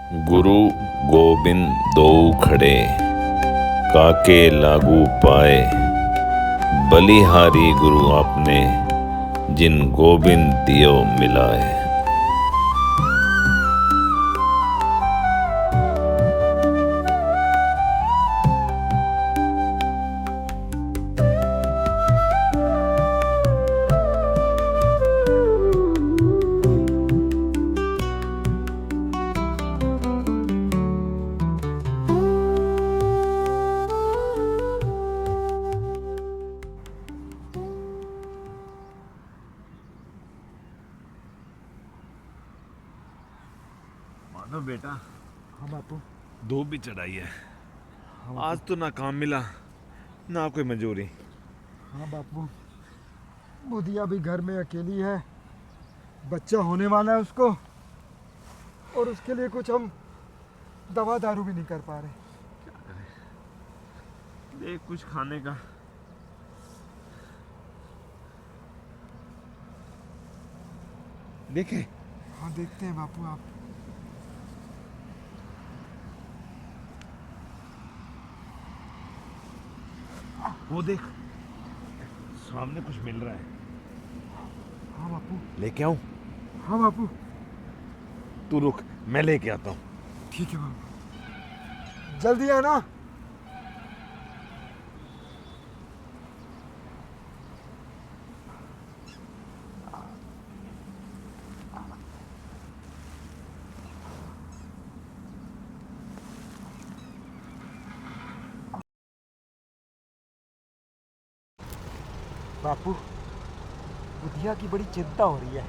गुरु गोबिंद दो खड़े, काके लागू पाए। बलिहारी गुरु आपने, जिन गोबिंद दियो मिलाए। माधव बेटा, हाँ बापू। धूप भी चढ़ाई है। हाँ आज तो ना काम मिला ना कोई मजूरी। हाँ बापू, बुधिया भी घर में अकेली है, बच्चा होने वाला है उसको, और उसके लिए कुछ हम दवा दारू भी नहीं कर पा रहे। देख कुछ खाने का। देखे हाँ देखते हैं बापू। आप वो देख, सामने कुछ मिल रहा है। हाँ बापू। लेके आऊं? हाँ बापू। तू रुक, मैं लेके आता हूँ। ठीक है बापू, जल्दी आना। बापू, बुधिया की बड़ी चिंता हो रही है,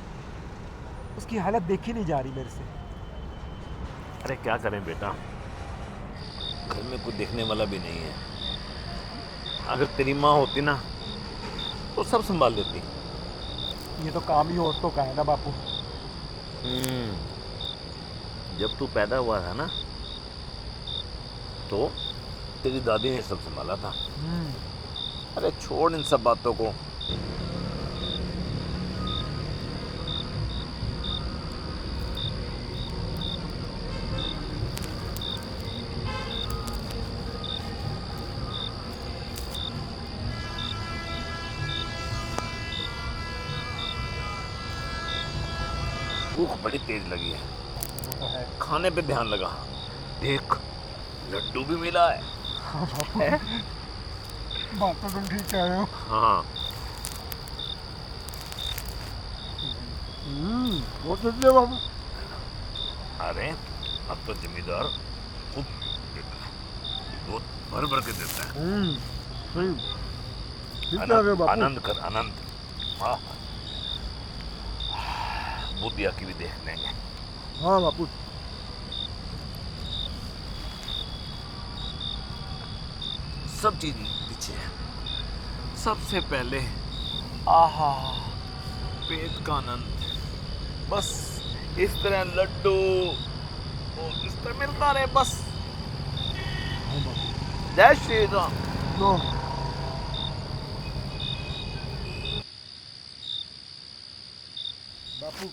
उसकी हालत देखी नहीं जा रही मेरे से। अरे क्या करें बेटा, घर में कुछ देखने वाला भी नहीं है। अगर तेरी माँ होती ना तो सब संभाल लेती। ये तो काम ही औरतों का है ना बापू। जब तू पैदा हुआ था ना तो तेरी दादी ने सब संभाला था। अरे छोड़ इन सब बातों को। भूख बड़ी तेज लगी है, खाने पे ध्यान लगा। देख, लड्डू भी मिला है। हाँ बापू, बात तो तुम ठीक कह रहे हो। हाँ, बहुत शुक्रिया बाबू। अरे अब तो जमींदार खूब देता है, दूध भर भर के देता है। सही ठीक कह रहे हो बापू। आनंद कर, आनंद। वाह, बुधिया की भी देख लेंगे। हाँ बापू। सब चीज पीछे है। सबसे पहले आहा, पेट का आनंद। बस इस तरह लड्डू और इस तरह मिलता रहे बस। जय श्री राम। लो बापू,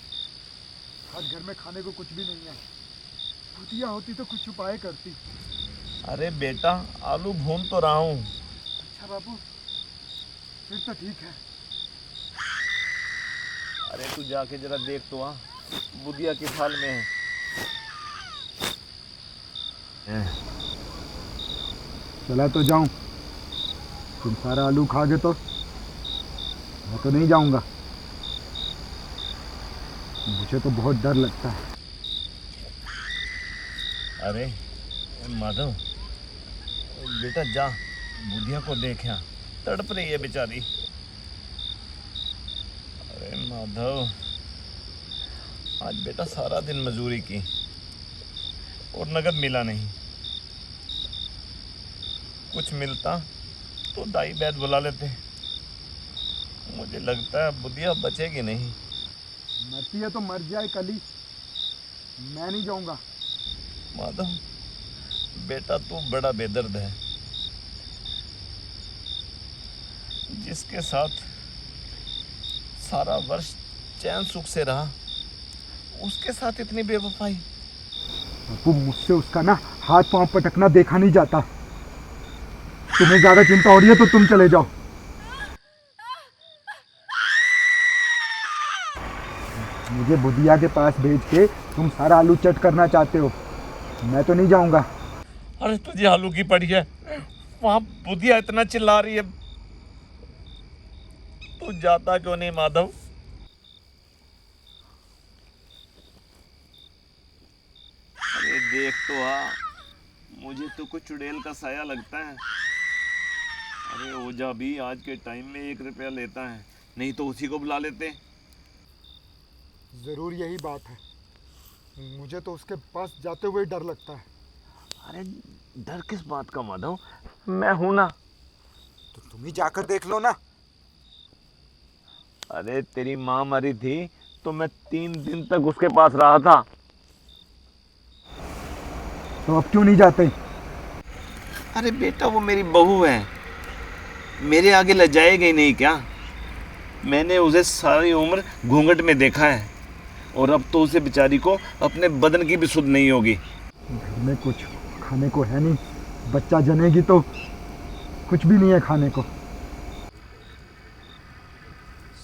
आज घर में खाने को कुछ भी नहीं है। बुधिया होती तो कुछ उपाय करती। अरे बेटा, आलू भून तो रहा हूँ। अच्छा बापू, फिर तो ठीक है। अरे तू जाके जरा देख तो आ, बुधिया किस हाल में है। चला तो जाऊं, तुम सारा आलू खा गए तो मैं तो नहीं जाऊंगा। मुझे तो बहुत डर लगता है। अरे माधव बेटा, जा बुधिया को देख, यहाँ तड़प रही है बेचारी। अरे माधव, आज बेटा सारा दिन मजदूरी की और नगद मिला नहीं। कुछ मिलता तो दाई बैद बुला लेते। मुझे लगता है बुधिया बचेगी नहीं। मरती है तो मर जाए कल ही, मैं नहीं जाऊंगा। माधव बेटा, तू बड़ा बेदर्द है। जिसके साथ सारा वर्ष चैन सुख से रहा, उसके साथ इतनी बेवफाई। बापू मुझसे उसका ना हाथ पांव पटकना देखा नहीं जाता। तुम्हें ज्यादा चिंता हो रही है तो तुम चले जाओ। मुझे बुधिया के पास भेज के तुम सारा आलू चट करना चाहते हो, मैं तो नहीं जाऊंगा। अरे तुझे आलू की पड़ी है, वहां बुधिया इतना चिल्ला रही है, तू जाता क्यों नहीं माधव? अरे देख तो मुझे तो कुछ चुड़ैल का साया लगता है। अरे ओझा भी आज के टाइम में 1 रुपया लेता है, नहीं तो उसी को बुला लेते। जरूर यही बात है, मुझे तो उसके पास जाते हुए डर लगता है। अरे डर किस बात का माधव, मैं हूं ना। तो तुम ही जाकर देख लो ना। अरे तेरी माँ मरी थी तो मैं 3 दिन तक उसके पास रहा था। तो अब क्यों नहीं जाते? अरे बेटा वो मेरी बहू है, मेरे आगे लजाएगी नहीं क्या? मैंने उसे सारी उम्र घूंघट में देखा है और अब तो उसे बेचारी को अपने बदन की भी सुध नहीं होगी। घर में कुछ खाने को है नहीं, बच्चा जनेगी तो कुछ भी नहीं है खाने को।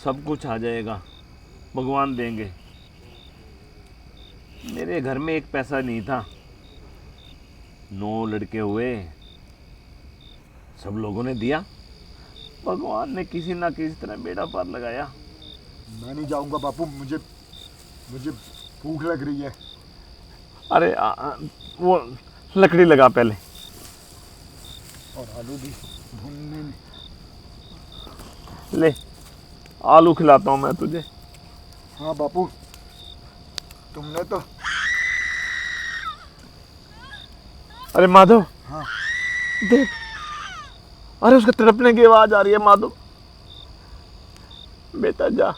सब कुछ आ जाएगा, भगवान देंगे। मेरे घर में 1 पैसा नहीं था, 9 लड़के हुए, सब लोगों ने दिया, भगवान ने किसी ना किसी तरह बेड़ा पार लगाया। मैं नहीं जाऊंगा बापू, मुझे भूख लग रही है। अरे वो लकड़ी लगा पहले। और आलू भी भूनने में। ले आलू खिलाता हूँ मैं तुझे। हाँ बापू, तुमने तो। अरे माधव, हाँ देख, अरे उसके तड़पने की आवाज आ रही है माधव। बेटा जा।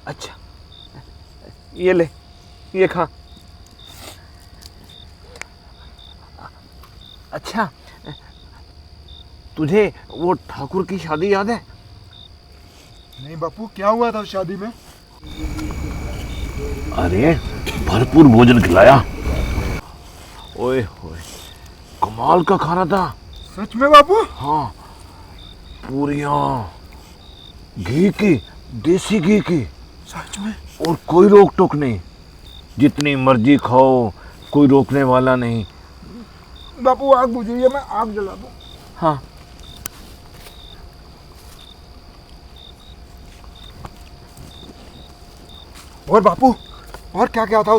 अच्छा ये ले, ये खा। अच्छा तुझे वो ठाकुर की शादी याद है? नहीं बापू, क्या हुआ था उस शादी में? अरे भरपूर भोजन खिलाया, ओए होए कमाल का खाना था। सच में बापू? हाँ, पूरियां घी की, देसी घी की। सच में? और कोई रोक टोक नहीं, जितनी मर्जी खाओ, कोई रोकने वाला नहीं। बापू आग बुझ रही है, मैं आग जला दूं? हाँ और बापू, और क्या क्या था?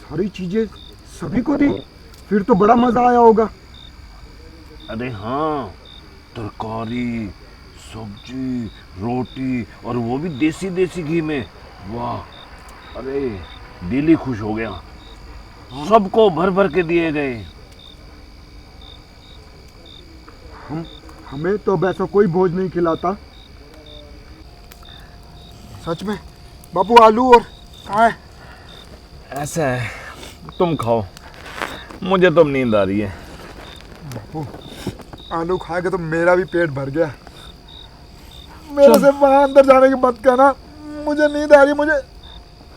सारी चीजें सभी को दी, फिर तो बड़ा मजा आया होगा। अरे हाँ, तरकारी, सब्जी, रोटी, और वो भी देसी देसी घी में। वाह, अरे दिल ही खुश हो गया। सबको भर भर के दिए गए। हमें तो वैसा कोई भोज नहीं खिलाता। सच में बापू? आलू और कहाँ है? ऐसा है, तुम खाओ, मुझे तो नींद आ रही है। बापू आलू खाएगा तो मेरा भी पेट भर गया। मेरे से वहां अंदर जाने की बात कहना, मुझे नींद आ रही है, मुझे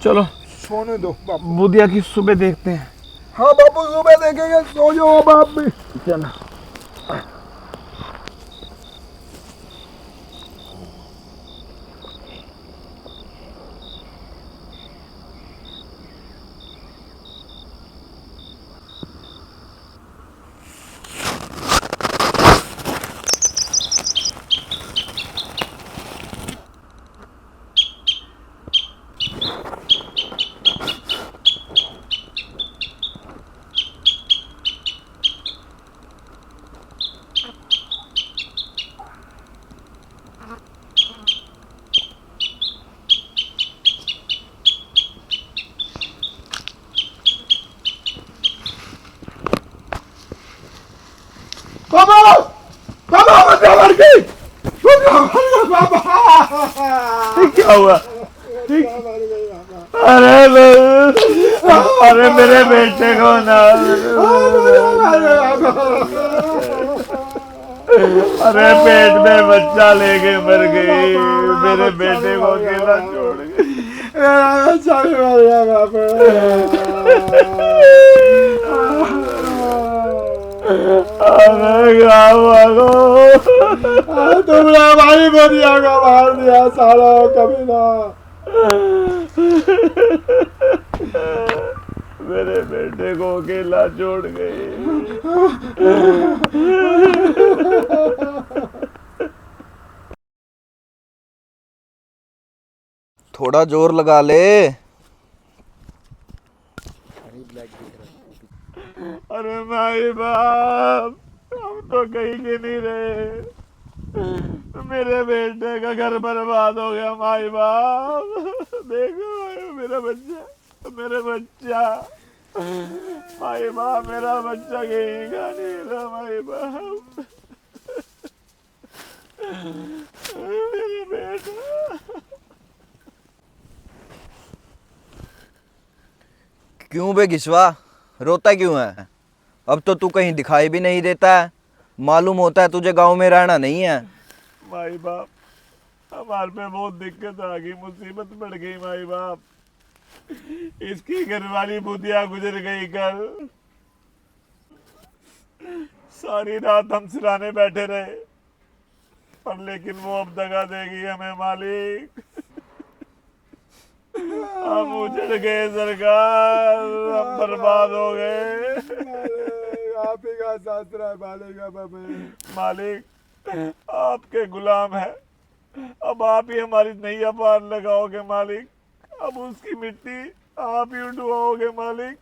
चलो सोने दो बापू। बुधिया की सुबह देखते हैं। हाँ बापू, सुबह देखेंगे, सो जाओ अब आप भी। चलो। बाबा, बाबा मुझे मर गई, बाबा। क्या हुआ? अरे मेरे बेटे को ना, अरे पेट में बच्चा लेके मर गई मेरे बेटे को अकेला छोड़ गए। मेरा बच्चा भी मर गया बापू। तुमने हमारी बुदिया को मार दिया साला कमीना। मेरे बेटे को अकेला छोड़ गए। थोड़ा जोर लगा ले। अरे माई बाप, हम तो कहीं के नहीं रहे। मेरे बेटे का घर बर्बाद हो गया माई बाप। देखो मेरा बच्चा, मेरा बच्चा, माई बाप, मेरा बच्चा कहीं का नहीं रहा माई बाप। मेरे बेटा। क्यों बे घिसवा, रोता क्यों है? अब तो तू कहीं दिखाई भी नहीं देता है। मालूम होता है तुझे गांव में रहना नहीं है। माई बाप, हमारे पे बहुत दिक्कत आ गई, मुसीबत बढ़ गई माई बाप। इसकी घरवाली बुधिया गुजर गई कल। सारी रात हम सिराने बैठे रहे, पर लेकिन वो अब दगा देगी हमें मालिक। हम उजड़ गए सरकार, हम बर्बाद हो गए। आप ही का सासरा पालेगा बाबा। मालिक आपके गुलाम है, अब आप ही हमारी नैया पार लगाओगे मालिक। अब उसकी मिट्टी आप ही उठवाओगे मालिक।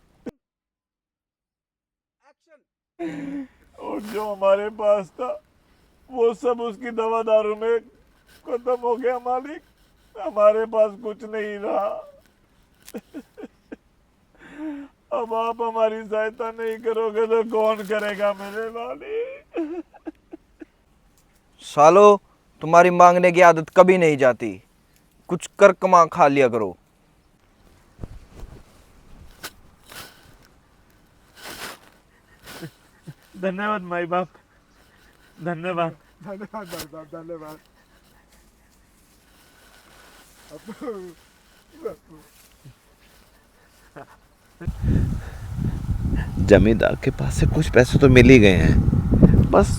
और जो हमारे पास था वो सब उसकी दवा दारू में खत्म हो गया मालिक। हमारे पास कुछ नहीं रहा। अब आप हमारी सहायता नहीं करोगे तो कौन करेगा मेरे मालिक। सालो, तुम्हारी मांगने की आदत कभी नहीं जाती। कुछ कर कमा खा लिया करो। धन्यवाद माई बाप, धन्यवाद। धन्यवाद भाई साहब, धन्यवाद। जमींदार के पास से कुछ पैसे तो मिल ही गए हैं, बस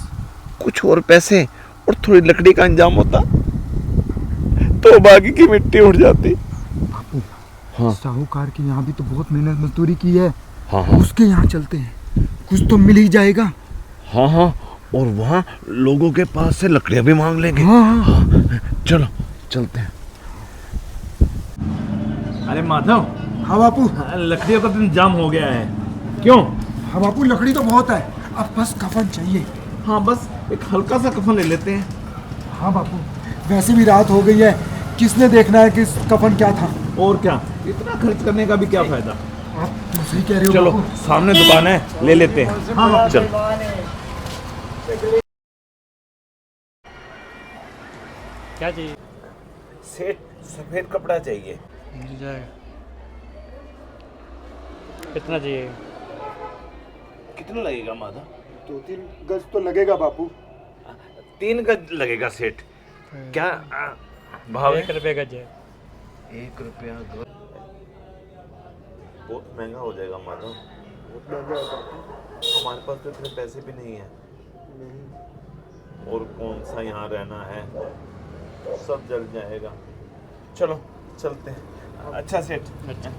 कुछ और पैसे और थोड़ी लकड़ी का इंतजाम होता तो बाकी की मिट्टी उड़ जाती। बापू, हाँ। साहूकार के यहाँ भी तो बहुत मेहनत मजदूरी की है। हाँ हाँ उसके यहाँ चलते हैं, कुछ तो मिल ही जाएगा। हाँ हाँ, और वहाँ लोगों के पास से लकड़ियाँ भी मांग लेंगे। हाँ हाँ। हाँ, चलो चलते हैं। अरे माधव, हाँ बापू। लकड़ियों का तो इंतजाम हो गया है। क्यों? हाँ बापू, लकड़ी तो बहुत है, अब बस कफन चाहिए। हाँ, बस एक हल्का सा कफन ले लेते हैं। हाँ बापू, वैसे भी रात हो गई है, किसने देखना है कि कफन क्या था। और क्या, इतना खर्च करने का भी क्या फायदा। आप तो सही कह रहे हो चलो बापू। सामने दुकान है, ले लेते हैं। हाँ बापू। चल। क्या चाहिए? सेठ, सफेद कपड़ा चाहिए। मिल जाएगा। कितना चाहिए? कितना लगेगा माधव? 2-3 गज तो लगेगा बापू। 3 गज लगेगा सेठ। क्या भाव है? 1 रुपये गज है। 1 रुपया गज बहुत महंगा हो जाएगा माधव। बहुत महंगा है बापू। हमारे पास तो इतने पैसे भी नहीं है। और कौन सा यहाँ रहना है, सब जल जाएगा। चलो चलते हैं। अच्छा सेठ, अच्छा,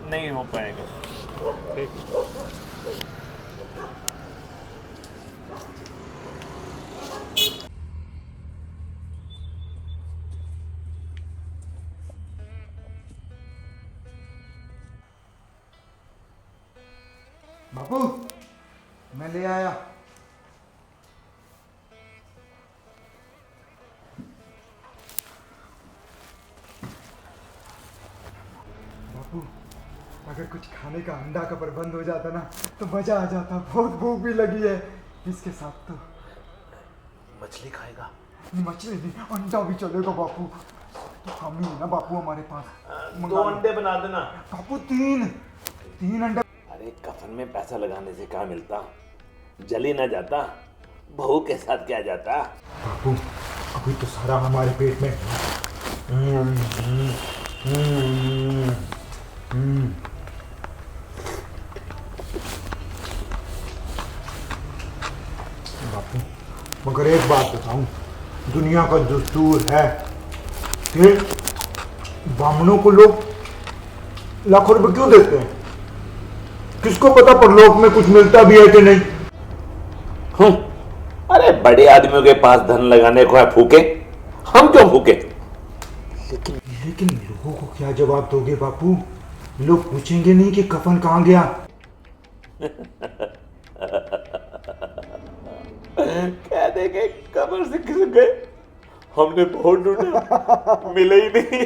नहीं हो पाएगा। ठीक। बापू, मैं ले आया। बापू, अगर कुछ खाने का अंडा का प्रबंध हो जाता ना तो मजा आ जाता। बहुत भूख भी लगी है। इसके साथ तो मछली खाएगा? मछली नहीं, अंडा भी चलेगा बापू। तो कम ही है ना बापू हमारे पास। 2 अंडे बना देना। बापू 3 अंडा। अरे कफन में पैसा लगाने से क्या मिलता, जल ही ना जाता, बहू के साथ क्या जाता। बापू, अभी तो सारा हमारे पेट में। बापू, मगर एक बात बताऊं, दुनिया का दस्तूर है कि ब्राह्मणों को लोग लाखों रुपए क्यों देते हैं? किसको पता परलोक में कुछ मिलता भी है कि नहीं। अरे बड़े आदमियों के पास धन लगाने को है फूके, हम क्यों फूके? लेकिन लोगों को क्या जवाब दोगे बापू? लोग पूछेंगे नहीं कि कफन कहाँ गया? कह देंगे कब्र से खिसक गए, हमने बहुत ढूंढा मिले ही नहीं।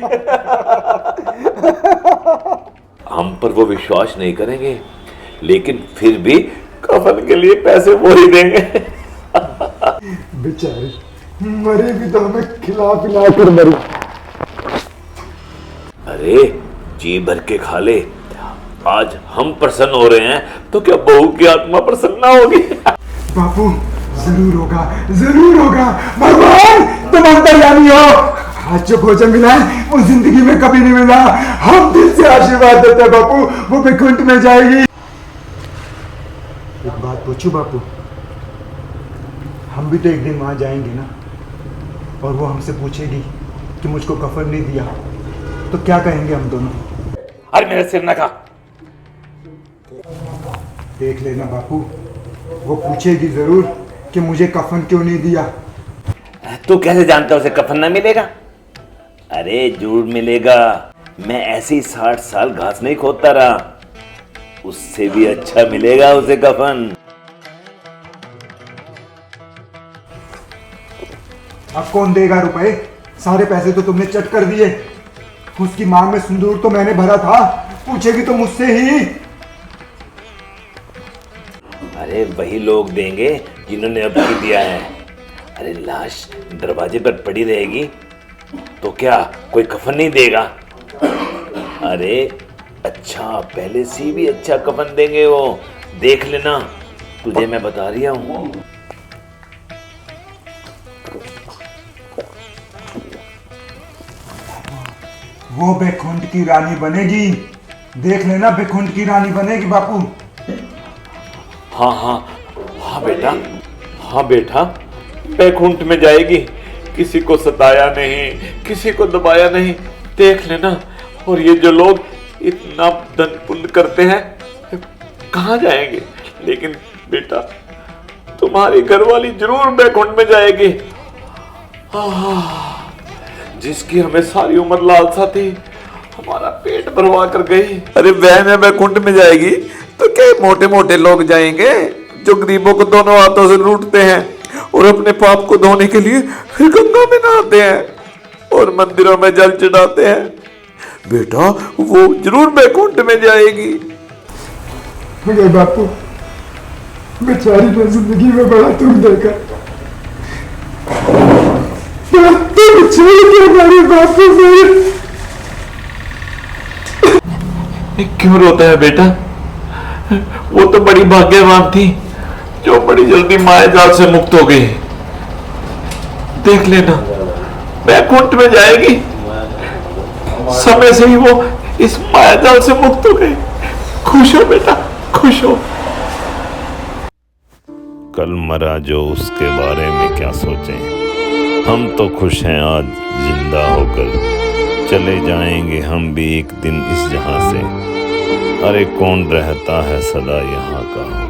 हम पर वो विश्वास नहीं करेंगे, लेकिन फिर भी कफन के लिए पैसे वो ही देंगे। बेचारी मरी भी तो हमें खिला पिला कर मरी। अरे जी भर के खा ले, आज हम प्रसन्न हो रहे हैं तो क्या बहू की आत्मा प्रसन्न ना होगी? बापू जरूर होगा, जरूर होगा। भगवान तुम अंतर्यामी हो। आज जो भोजन मिला है वो जिंदगी में कभी नहीं मिला। हम दिल से आशीर्वाद देते हैं बापू, वो वैकुंठ में जाएगी। एक बात पूछूं बापू, हम भी तो एक दिन वहां जाएंगे ना, और वो हमसे पूछेगी कि मुझको कफन नहीं दिया, तो क्या कहेंगे हम दोनों? अरे मेरे सिर न खा। देख लेना बापू, वो पूछेगी जरूर कि मुझे कफन क्यों नहीं दिया। तू कैसे जानता उसे कफन ना मिलेगा? अरे जरूर मिलेगा। मैं ऐसे ही 60 साल घास नहीं खोदता रहा, उससे भी अच्छा मिलेगा उसे कफन। अब कौन देगा रुपए? सारे पैसे तो तुमने चट कर दिए। उसकी मांग में सिंदूर तो मैंने भरा था, पूछेगी तो मुझसे ही। अरे वही लोग देंगे जिन्होंने अब भी दिया है। अरे लाश दरवाजे पर पड़ी रहेगी तो क्या कोई कफन नहीं देगा? अरे अच्छा, पहले से भी अच्छा कफन देंगे वो, देख लेना, तुझे मैं बता रही हूँ। वो बैकुंठ की रानी बनेगी, देख लेना, बैकुंठ की रानी बनेगी बापू। हाँ हाँ हाँ बेटा, हाँ बेटा, बैकुंठ में जाएगी, किसी को सताया नहीं, किसी को दबाया नहीं, देख लेना। और ये जो लोग इतना धन पुण्य करते हैं कहाँ जाएंगे? लेकिन बेटा तुम्हारी घरवाली जरूर बैकुंठ में जाएगी। जिसकी हमें सारी उम्र लालसा थी, हमारा पेट भरवा कर गई। अरे वह में बैकुंठ में जाएगी तो क्या मोटे मोटे लोग जाएंगे जो गरीबों को दोनों हाथों से लूटते हैं और अपने पाप को धोने के लिए फिर गंगा में नहाते हैं और मंदिरों में जल चढ़ाते हैं? बेटा वो जरूर बैकुंठ में जाएगी। मगर बापू बेचारी ने जिंदगी में बड़ा तुम देखा, तुम छोड़ के हमारे बापू से। क्यों रोता है बेटा? वो तो बड़ी भाग्यवान थी जो बड़ी जल्दी माया जाल से मुक्त हो गई। देख लेना, बैकुंठ में जाएगी, समय से ही वो इस माया जाल से मुक्त हो गई। खुश हो बेटा, खुश हो। कल मरा जो उसके बारे में क्या सोचें, हम तो खुश हैं आज जिंदा होकर। चले जाएंगे हम भी एक दिन इस जहां से। अरे कौन रहता है सदा यहाँ का?